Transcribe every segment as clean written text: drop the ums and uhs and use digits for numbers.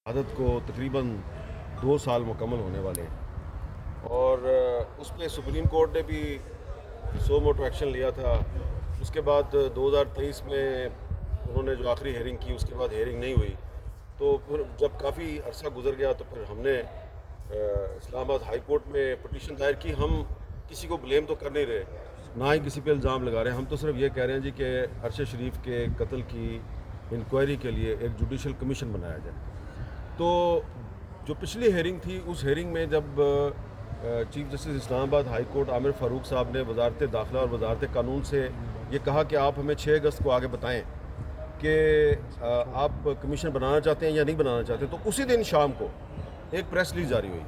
عادت کو تقریباً 2 سال مکمل ہونے والے ہیں اور اس پہ سپریم کورٹ نے بھی سو موٹو ایکشن لیا تھا۔ اس کے بعد 2023 میں انہوں نے جو آخری ہیئرنگ کی، اس کے بعد ہیئرنگ نہیں ہوئی، تو پھر جب کافی عرصہ گزر گیا تو پھر ہم نے اسلام آباد ہائی کورٹ میں پٹیشن دائر کی۔ ہم کسی کو بلیم تو کر نہیں رہے، نہ ہی کسی پہ الزام لگا رہے ہیں، ہم تو صرف یہ کہہ رہے ہیں جی کہ ارشد شریف کے قتل کی انکوائری کے لیے ایک جوڈیشل کمیشن بنایا جائے۔ تو جو پچھلی ہیئرنگ تھی، اس ہیئرنگ میں جب چیف جسٹس اسلام آباد ہائی کورٹ عامر فاروق صاحب نے وزارت داخلہ اور وزارت قانون سے یہ کہا کہ آپ ہمیں 6 اگست کو آگے بتائیں کہ آپ کمیشن بنانا چاہتے ہیں یا نہیں بنانا چاہتے، تو اسی دن شام کو ایک پریس ریلیز جاری ہوئی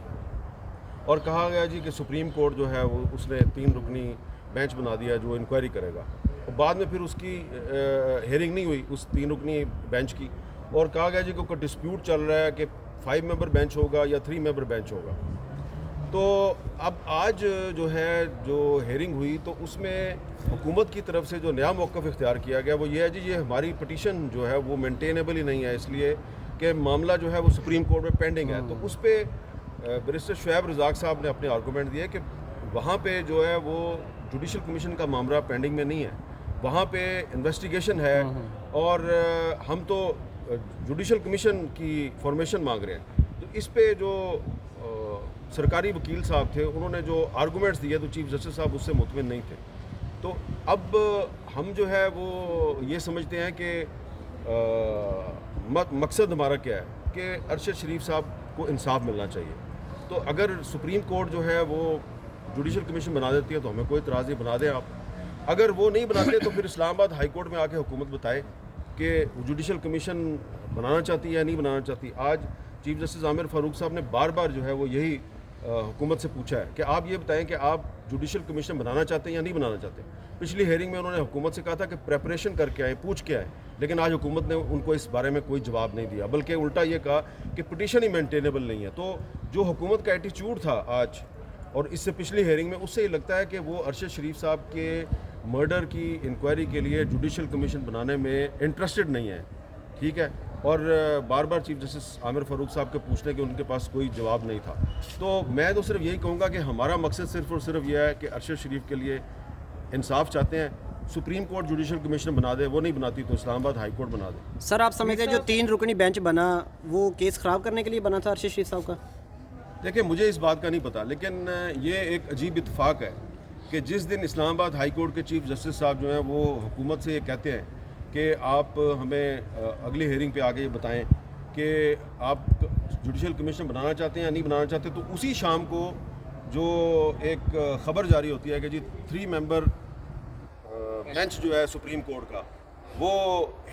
اور کہا گیا جی کہ سپریم کورٹ جو ہے وہ اس نے 3 رکنی بینچ بنا دیا جو انکوائری کرے گا، اور بعد میں پھر اس کی ہیئرنگ نہیں ہوئی اس 3 رکنی بینچ کی، اور کہا گیا جی کہ کوئی ڈسپیوٹ چل رہا ہے کہ 5 ممبر بینچ ہوگا یا 3 ممبر بینچ ہوگا۔ تو اب آج جو ہے جو ہیئرنگ ہوئی تو اس میں حکومت کی طرف سے جو نیا موقف اختیار کیا گیا وہ یہ ہے جی یہ ہماری پٹیشن جو ہے وہ مینٹینیبل ہی نہیں ہے، اس لیے کہ معاملہ جو ہے وہ سپریم کورٹ میں پینڈنگ ہے۔ تو اس پہ بیرسٹر شعیب رزاق صاحب نے اپنے آرگومنٹ دیے کہ وہاں پہ جو ہے وہ جوڈیشل کمیشن کا معاملہ پینڈنگ میں نہیں ہے، وہاں پہ انویسٹیگیشن ہے، اور ہم تو جوڈیشل کمیشن کی فارمیشن مانگ رہے ہیں۔ تو اس پہ جو سرکاری وکیل صاحب تھے انہوں نے جو آرگومنٹس دیے تو چیف جسٹس صاحب اس سے مطمئن نہیں تھے۔ تو اب ہم جو ہے وہ یہ سمجھتے ہیں کہ مقصد ہمارا کیا ہے کہ ارشد شریف صاحب کو انصاف ملنا چاہیے۔ تو اگر سپریم کورٹ جو ہے وہ جوڈیشل کمیشن بنا دیتی ہے تو ہمیں کوئی اعتراض نہیں، بنا دیں آپ۔ اگر وہ نہیں بناتے تو پھر اسلام آباد ہائی کورٹ میں آ کے حکومت بتائے کہ جوڈیشل کمیشن بنانا چاہتی ہے یا نہیں بنانا چاہتی۔ آج چیف جسٹس عامر فاروق صاحب نے بار بار جو ہے وہ یہی حکومت سے پوچھا ہے کہ آپ یہ بتائیں کہ آپ جوڈیشل کمیشن بنانا چاہتے ہیں یا نہیں بنانا چاہتے۔ پچھلی ہیئرنگ میں انہوں نے حکومت سے کہا تھا کہ پریپریشن کر کے آئیں، پوچھ کے آئیں، لیکن آج حکومت نے ان کو اس بارے میں کوئی جواب نہیں دیا، بلکہ الٹا یہ کہا کہ پٹیشن ہی مینٹینیبل نہیں ہے۔ تو جو حکومت کا ایٹیچیوڈ تھا آج اور اس سے پچھلی ہیئرنگ میں، اس سے یہ لگتا ہے کہ وہ ارشد شریف صاحب کے مرڈر کی انکوائری کے لیے جوڈیشل کمیشن بنانے میں انٹرسٹڈ نہیں ہے، ٹھیک ہے۔ اور بار بار چیف جسٹس عامر فاروق صاحب کے پوچھنے کے ان کے پاس کوئی جواب نہیں تھا۔ تو میں تو صرف یہی کہوں گا کہ ہمارا مقصد صرف اور صرف یہ ہے کہ ارشد شریف کے لیے انصاف چاہتے ہیں۔ سپریم کورٹ جوڈیشل کمیشن بنا دے، وہ نہیں بناتی تو اسلام آباد ہائی کورٹ بنا دے۔ سر آپ سمجھتے ہیں جو 3 رکنی بینچ بنا وہ کیس خراب کرنے کے لیے بنا تھا ارشد شریف صاحب کا؟ دیکھیں مجھے اس بات کا نہیں پتا، لیکن یہ ایک عجیب اتفاق ہے کہ جس دن اسلام آباد ہائی کورٹ کے چیف جسٹس صاحب جو ہیں وہ حکومت سے یہ کہتے ہیں کہ آپ ہمیں اگلی ہیئرنگ پہ آگے یہ بتائیں کہ آپ جوڈیشل کمیشن بنانا چاہتے ہیں یا نہیں بنانا چاہتے، تو اسی شام کو جو ایک خبر جاری ہوتی ہے کہ جی 3 ممبر بینچ جو ہے سپریم کورٹ کا وہ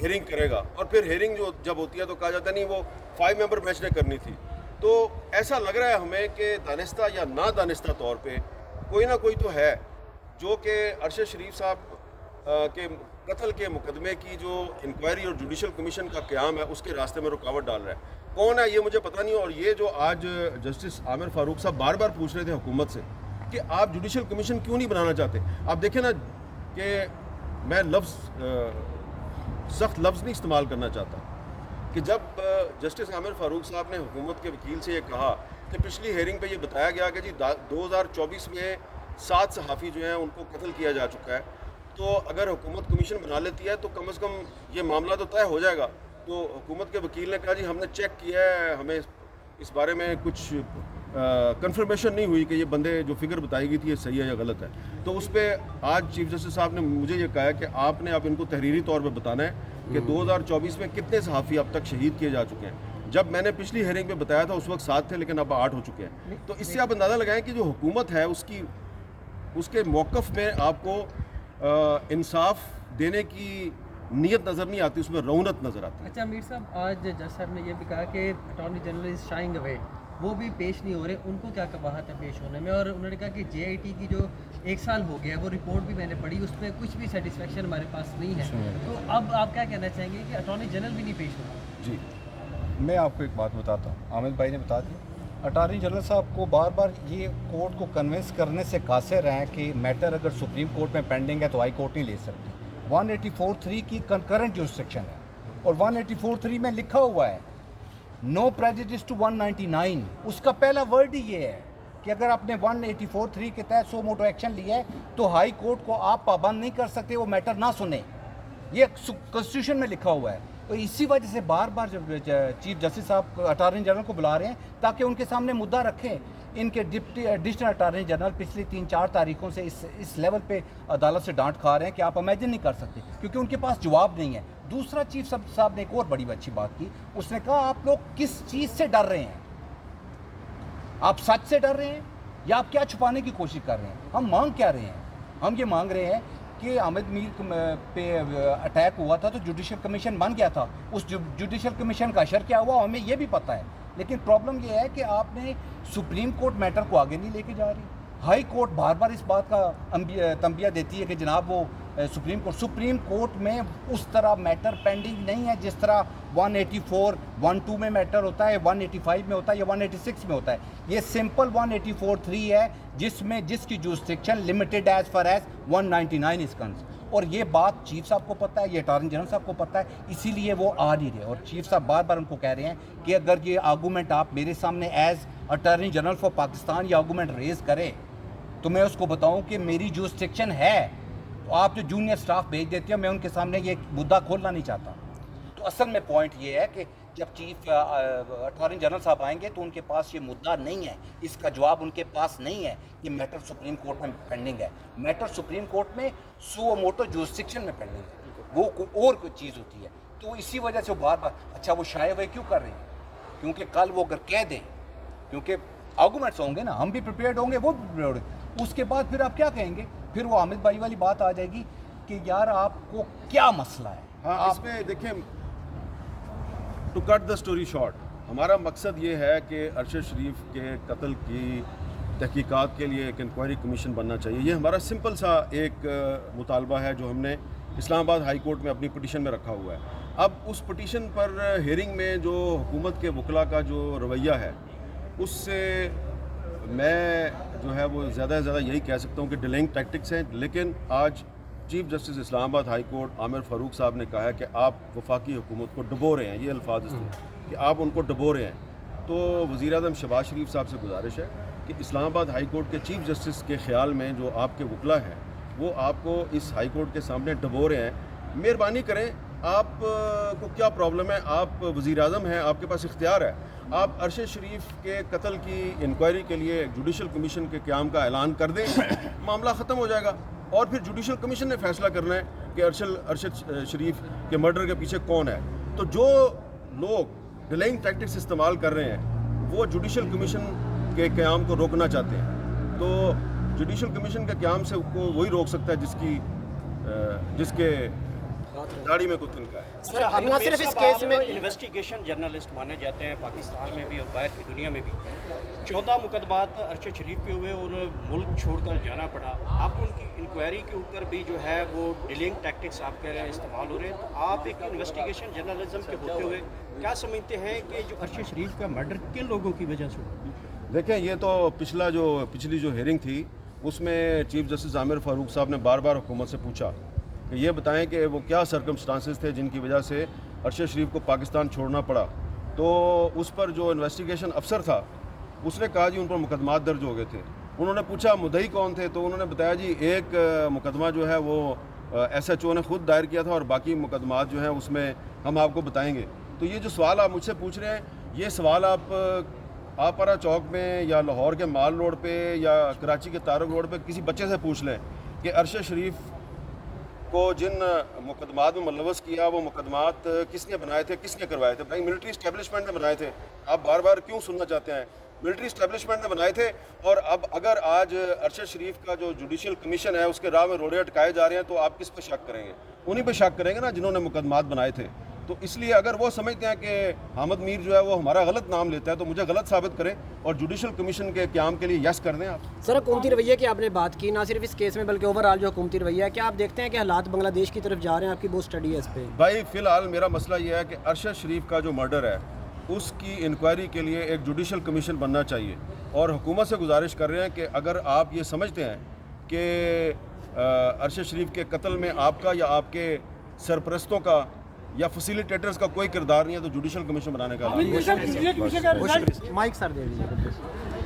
ہیئرنگ کرے گا، اور پھر ہیئرنگ جو جب ہوتی ہے تو کہا جاتا ہے نہیں وہ 5 ممبر بینچ نے کرنی تھی۔ تو ایسا لگ رہا ہے ہمیں کہ دانستہ یا نہ دانستہ طور پہ کوئی نہ کوئی تو ہے جو کہ ارشد شریف صاحب کے قتل کے مقدمے کی جو انکوائری اور جوڈیشل کمیشن کا قیام ہے اس کے راستے میں رکاوٹ ڈال رہا ہے۔ کون ہے یہ مجھے پتہ نہیں، اور یہ جو آج جسٹس عامر فاروق صاحب بار بار پوچھ رہے تھے حکومت سے کہ آپ جوڈیشل کمیشن کیوں نہیں بنانا چاہتے۔ آپ دیکھیں نا کہ میں سخت لفظ نہیں استعمال کرنا چاہتا کہ جب جسٹس عامر فاروق صاحب نے حکومت کے وکیل سے یہ کہا کہ پچھلی ہیئرنگ پہ یہ بتایا گیا کہ جی 2024 میں 7 صحافی جو ہیں ان کو قتل کیا جا چکا ہے، تو اگر حکومت کمیشن بنا لیتی ہے تو کم از کم یہ معاملہ تو طے ہو جائے گا۔ تو حکومت کے وکیل نے کہا جی ہم نے چیک کیا ہے، ہمیں اس بارے میں کچھ کنفرمیشن نہیں ہوئی کہ یہ بندے جو فگر بتائی گئی تھی یہ صحیح ہے یا غلط ہے۔ تو اس پہ آج چیف جسٹس صاحب نے مجھے یہ کہا کہ آپ نے اب ان کو تحریری طور پہ بتانا ہے کہ 2024 میں کتنے صحافی اب تک شہید کیے جا چکے ہیں۔ جب میں نے پچھلی ہیئرنگ پہ بتایا تھا اس وقت 7 تھے، لیکن اب 8 ہو چکے ہیں۔ تو اس سے آپ اندازہ لگائیں کہ جو حکومت ہے اس کے موقف میں آپ کو انصاف دینے کی نیت نظر نہیں آتی، اس میں رونت نظر آتی ہے۔ اچھا امیر صاحب، آج جج صاحب نے یہ بھی کہا کہ اٹارنی جنرل از شائنگ اوے، وہ بھی پیش نہیں ہو رہے، ان کو کیا قباحت ہے پیش ہونے میں؟ اور انہوں نے کہا کہ جے آئی ٹی کی جو 1 سال ہو گیا وہ رپورٹ بھی میں نے پڑھی، اس میں کچھ بھی سیٹسفیکشن ہمارے پاس نہیں ہے۔ تو اب آپ کیا کہنا چاہیں گے کہ اٹارنی جنرل بھی نہیں پیش ہو رہا؟ جی میں آپ کو ایک بات بتاتا ہوں، عامر بھائی نے بتا دی، اٹارنی جنرل صاحب کو بار بار یہ کورٹ کو کنونس کرنے سے قاصر ہیں کہ میٹر اگر سپریم کورٹ میں پینڈنگ ہے تو ہائی کورٹ نہیں لے سکتی۔ 184(3) کی کنکرنٹ جورسڈکشن ہے، اور 184(3) میں لکھا ہوا ہے नो प्रेजुडिस टू 199, उसका पहला वर्ड ही ये है कि अगर आपने 184(3) के तहत सो मोटो एक्शन लिया है तो हाई कोर्ट को आप पाबंद नहीं कर सकते वो मैटर ना सुने, ये कॉन्स्टिट्यूशन में लिखा हुआ है। तो इसी वजह से बार बार जब चीफ जस्टिस साहब अटॉर्नी जनरल को बुला रहे हैं ताकि उनके सामने मुद्दा रखें। इनके डिप्टी एडिशनल अटॉर्नी जनरल पिछली 3-4 तारीखों से इस लेवल पे अदालत से डांट खा रहे हैं कि आप इमेजिन नहीं कर सकते, क्योंकि उनके पास जवाब नहीं है। दूसरा चीफ साहब ने एक और बड़ी अच्छी बात की, उसने कहा आप लोग किस चीज़ से डर रहे हैं, आप सच से डर रहे हैं या आप क्या छुपाने की कोशिश कर रहे हैं? हम मांग क्या रहे हैं? हम ये मांग रहे हैं कि अहमद मीर पे अटैक हुआ था तो जुडिशल कमीशन बन गया था, उस जुडिशल कमीशन का असर क्या हुआ हमें ये भी पता है, लेकिन प्रॉब्लम ये है कि आपने सुप्रीम कोर्ट मैटर को आगे नहीं लेके जा रही। हाई कोर्ट बार बार इस बात का तंबिया देती है कि जनाब वो सुप्रीम कोर्ट में उस तरह मैटर पेंडिंग नहीं है जिस तरह 184(1)(2) में मैटर होता है, 185 में होता है या 186 में होता है। ये सिंपल 184(3) है जिसकी jurisdiction limited as far as 199 is concerned. और ये बात चीफ साहब को पता है, ये अटॉर्नी जनरल साहब को पता है, इसीलिए वो आ नहीं रहे। और चीफ साहब बार बार उनको कह रहे हैं कि अगर ये आर्गूमेंट आप मेरे सामने as attorney general for Pakistan ये आर्गूमेंट रेज करें तो मैं उसको बताऊं कि मेरी जुरिस्डिक्शन है, तो आप जो जूनियर स्टाफ भेज देते हो मैं उनके सामने ये मुद्दा खोलना नहीं चाहता। तो असल में पॉइंट ये है कि जब चीफ अटॉर्नी जनरल साहब आएंगे तो उनके पास ये मुद्दा नहीं है, इसका जवाब उनके पास नहीं है। ये मैटर सुप्रीम कोर्ट में पेंडिंग है, मैटर सुप्रीम कोर्ट में सुओ मोटो जुरिस्डिक्शन में पेंडिंग है, वो कोई और कोई चीज़ होती है। तो इसी वजह से बार बार अच्छा वो शाये हुए क्यों कर रहे हैं? क्योंकि कल वो अगर कह दें, क्योंकि आर्गूमेंट्स होंगे ना, हम भी प्रिपेयर्ड होंगे, वो भी प्रिपेयर्ड होंगे, उसके बाद फिर आप क्या कहेंगे? फिर वो हामिद भाई वाली बात आ जाएगी कि यार आपको क्या मसला है। हाँ, इसमें देखिए, to cut the story short, हमारा मकसद ये है कि अरशद शरीफ के कत्ल की तहकीकात के लिए एक इंक्वायरी कमीशन बनना चाहिए। ये हमारा सिंपल सा एक मुतालबा है जो हमने इस्लामाबाद हाई कोर्ट में अपनी पटिशन में रखा हुआ है। अब उस पटिशन पर हेयरिंग में जो हुकूमत के वकला का जो रवैया है उससे मैं जो है वो ज़्यादा से ज़्यादा यही कह सकता हूँ कि डिलेइंग टैक्टिक्स हैं। लेकिन आज chief justice Islamabad high court Aamir Farooq साहब ने कहा है कि आप वफाकी हुकूमत को डबो रहे हैं, ये अल्फाज इसलिए कि आप उनको डबो रहे हैं। तो वज़ीर-ए-आज़म शहबाज शरीफ साहब से गुजारिश है कि इस्लामाबाद हाई कोर्ट के चीफ जस्टिस के ख़्याल में जो आपके वकला हैं वो आपको इस हाई कोर्ट के सामने डबो रहे हैं। मेहरबानी करें, आप को क्या प्रॉब्लम है? आप वज़ीर-ए-आज़म हैं, आपके पास इख्तियार है, आप अरशद शरीफ के कत्ल की इंक्वायरी के लिए जुडिशल कमीशन के क़याम का ऐलान कर दें, मामला ख़त्म हो जाएगा। और फिर जुडिशल कमीशन ने फैसला करना है कि अरशद शरीफ के मर्डर के पीछे कौन है। तो जो लोग डिलेइंग टैक्टिक्स इस्तेमाल कर रहे हैं वो जुडिशल कमीशन के क़याम को रोकना चाहते हैं। तो जुडिशल कमीशन के क़याम से को वही रोक सकता है जिसके दाढ़ी में कुछ तिनका है। सर, हम ना सिर्फ इस केस में इन्वेस्टिगेशन जर्नलिस्ट माने जाते हैं पाकिस्तान में भी और बाहर की दुनिया में भी। 14 मुकदमात अरशद शरीफ के हुए और मुल्क छोड़कर जाना पड़ा। आप उनकी इंक्वायरी के ऊपर भी जो है वो डिलेइंग टैक्टिक्स आप कह रहे हैं इस्तेमाल हो रहे हैं। तो आप एक इन्वेस्टिगेशन जर्नलिज्म के होते हुए क्या समझते हैं कि जो अरशद शरीफ का मर्डर किन लोगों की वजह से हुआ? देखें, ये तो पिछली जो हेयरिंग थी उसमें चीफ जस्टिस आमिर फ़ारूक साहब ने बार बार हुकूमत से पूछा कि ये बताएं कि वो क्या सर्कमस्टांसेस थे जिनकी वजह से अरशद शरीफ को पाकिस्तान छोड़ना पड़ा। तो उस पर जो इन्वेस्टिगेशन अफसर था उसने कहा जी उन पर मुकदमात दर्ज हो गए थे। उन्होंने पूछा मुद्दई कौन थे, तो उन्होंने बताया जी एक मुकदमा जो है वो SHO ने ख़ुद दायर किया था और बाकी मुकदमात जो हैं उसमें हम आपको बताएंगे। तो ये जो सवाल आप मुझसे पूछ रहे हैं, ये सवाल आप आपरा चौक में या लाहौर के माल रोड पे या कराची के तारक रोड पे किसी बच्चे से पूछ लें कि अरशद शरीफ को जिन मुकदमात में मुलव्वस किया वो मुकदमात किसने बनाए थे, किसने करवाए थे? भाई मिलिट्री इस्टेब्लिशमेंट ने बनाए थे। आप बार बार क्यों सुनना चाहते हैं? मिलिट्री इस्टेब्लिशमेंट ने बनाए थे। और अब अगर आज अरशद शरीफ का जो जुडिशल कमीशन है उसके राह में रोड़े अटकाए जा रहे हैं तो आप किस पे शक करेंगे? उन्हीं पे शक करेंगे ना जिन्होंने मुकदमात बनाए थे। तो इसलिए अगर वो समझते हैं कि हामिद मीर जो है वो हमारा गलत नाम लेता है तो मुझे गलत साबित करें और जुडिशल कमीशन के क़याम के लिए यस कर दें आप। सर, हुकूमती रवैये की आपने बात की, ना सिर्फ इस केस में बल्कि ओवरऑल जो हुकूमती रवैया है, क्या आप देखते हैं कि हालात बांग्लादेश की तरफ जा रहे हैं? आपकी बहुत स्टडी है इस पर। भाई फ़िलहाल मेरा मसला ये है कि अरशद शरीफ का जो मर्डर है उसकी इंक्वायरी के लिए एक जुडिशल कमीशन बनना चाहिए। और हुकूमत से गुजारिश कर रहे हैं कि अगर आप ये समझते हैं कि अरशद शरीफ के कत्ल में आपका या आपके सरपरस्तों का या फैसिलिटेटर्स का कोई किरदार नहीं है, तो जुडिशल कमीशन बनाने का माइक सर दे दीजिए।